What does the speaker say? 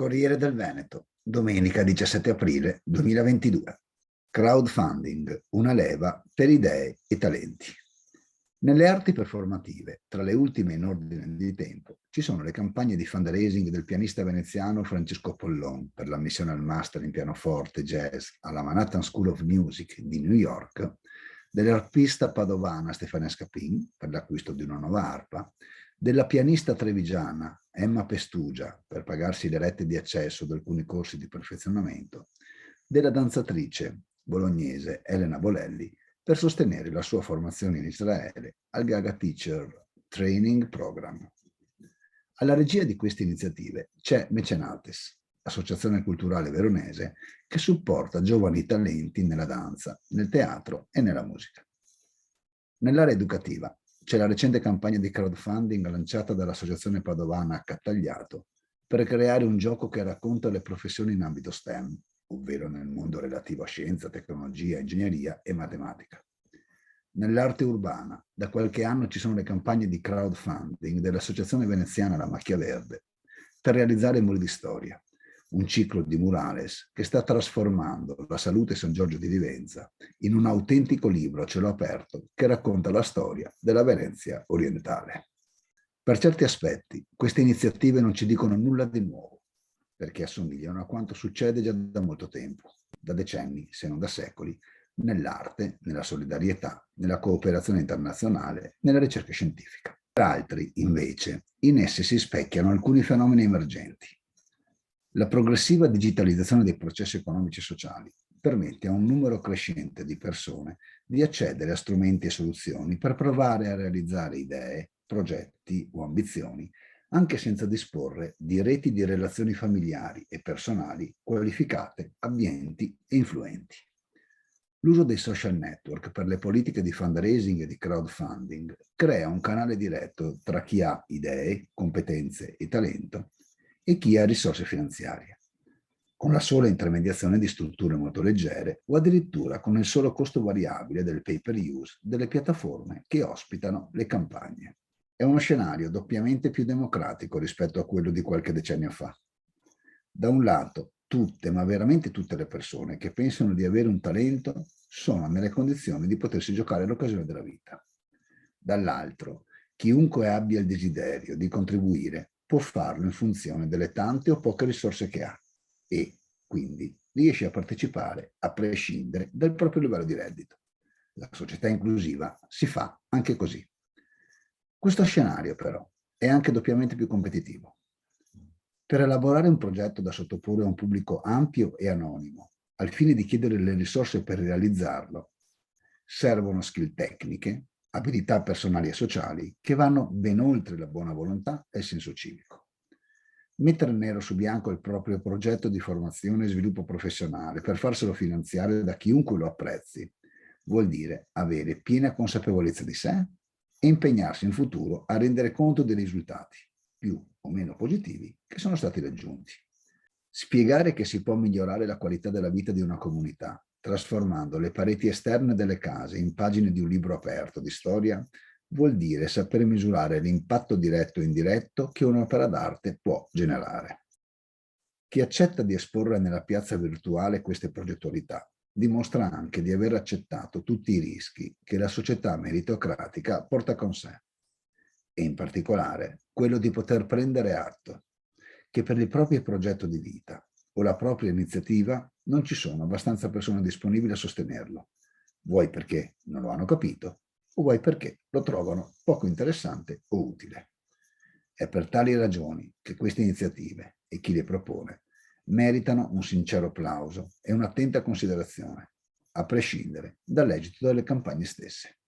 Corriere del Veneto, domenica 17 aprile 2022. Crowdfunding, una leva per idee e talenti. Nelle arti performative, tra le ultime in ordine di tempo, ci sono le campagne di fundraising del pianista veneziano Francesco Pollon per l'ammissione al master in pianoforte jazz alla Manhattan School of Music di New York, dell'arpista padovana Stefania Scapin per l'acquisto di una nuova arpa, della pianista trevigiana Emma Pestugia per pagarsi le rette di accesso ad alcuni corsi di perfezionamento, della danzatrice bolognese Elena Bolelli per sostenere la sua formazione in Israele al Gaga Teacher Training Program. Alla regia di queste iniziative c'è Mecenates, associazione culturale veronese che supporta giovani talenti nella danza, nel teatro e nella musica. Nell'area educativa c'è la recente campagna di crowdfunding lanciata dall'associazione padovana Accattagliato per creare un gioco che racconta le professioni in ambito STEM, ovvero nel mondo relativo a scienza, tecnologia, ingegneria e matematica. Nell'arte urbana, da qualche anno ci sono le campagne di crowdfunding dell'Associazione Veneziana La Macchia Verde per realizzare Muri di Storia, un ciclo di murales che sta trasformando la Salute San Giorgio di Livenza in un autentico libro a cielo aperto che racconta la storia della Venezia orientale. Per certi aspetti, queste iniziative non ci dicono nulla di nuovo, perché assomigliano a quanto succede già da molto tempo, da decenni, se non da secoli, nell'arte, nella solidarietà, nella cooperazione internazionale, nella ricerca scientifica. Per altri, invece, in esse si specchiano alcuni fenomeni emergenti. La progressiva digitalizzazione dei processi economici e sociali permette a un numero crescente di persone di accedere a strumenti e soluzioni per provare a realizzare idee, progetti o ambizioni, anche senza disporre di reti di relazioni familiari e personali qualificate, abbienti e influenti. L'uso dei social network per le politiche di fundraising e di crowdfunding crea un canale diretto tra chi ha idee, competenze e talento e chi ha risorse finanziarie, con la sola intermediazione di strutture molto leggere o addirittura con il solo costo variabile del pay-per-use delle piattaforme che ospitano le campagne. È uno scenario doppiamente più democratico rispetto a quello di qualche decennio fa. Da un lato, tutte, ma veramente tutte le persone che pensano di avere un talento sono nelle condizioni di potersi giocare l'occasione della vita. Dall'altro, chiunque abbia il desiderio di contribuire può farlo in funzione delle tante o poche risorse che ha e, quindi, riesce a partecipare a prescindere dal proprio livello di reddito. La società inclusiva si fa anche così. Questo scenario, però, è anche doppiamente più competitivo. Per elaborare un progetto da sottoporre a un pubblico ampio e anonimo, al fine di chiedere le risorse per realizzarlo, servono skill tecniche, abilità personali e sociali che vanno ben oltre la buona volontà e il senso civico. Mettere nero su bianco il proprio progetto di formazione e sviluppo professionale per farselo finanziare da chiunque lo apprezzi vuol dire avere piena consapevolezza di sé e impegnarsi in futuro a rendere conto dei risultati, più o meno positivi, che sono stati raggiunti. Spiegare che si può migliorare la qualità della vita di una comunità, trasformando le pareti esterne delle case in pagine di un libro aperto di storia, vuol dire saper misurare l'impatto diretto e indiretto che un'opera d'arte può generare. Chi accetta di esporre nella piazza virtuale queste progettualità dimostra anche di aver accettato tutti i rischi che la società meritocratica porta con sé, e in particolare quello di poter prendere atto che per il proprio progetto di vita o la propria iniziativa non ci sono abbastanza persone disponibili a sostenerlo, vuoi perché non lo hanno capito o vuoi perché lo trovano poco interessante o utile. È per tali ragioni che queste iniziative e chi le propone meritano un sincero applauso e un'attenta considerazione, a prescindere dall'esito delle campagne stesse.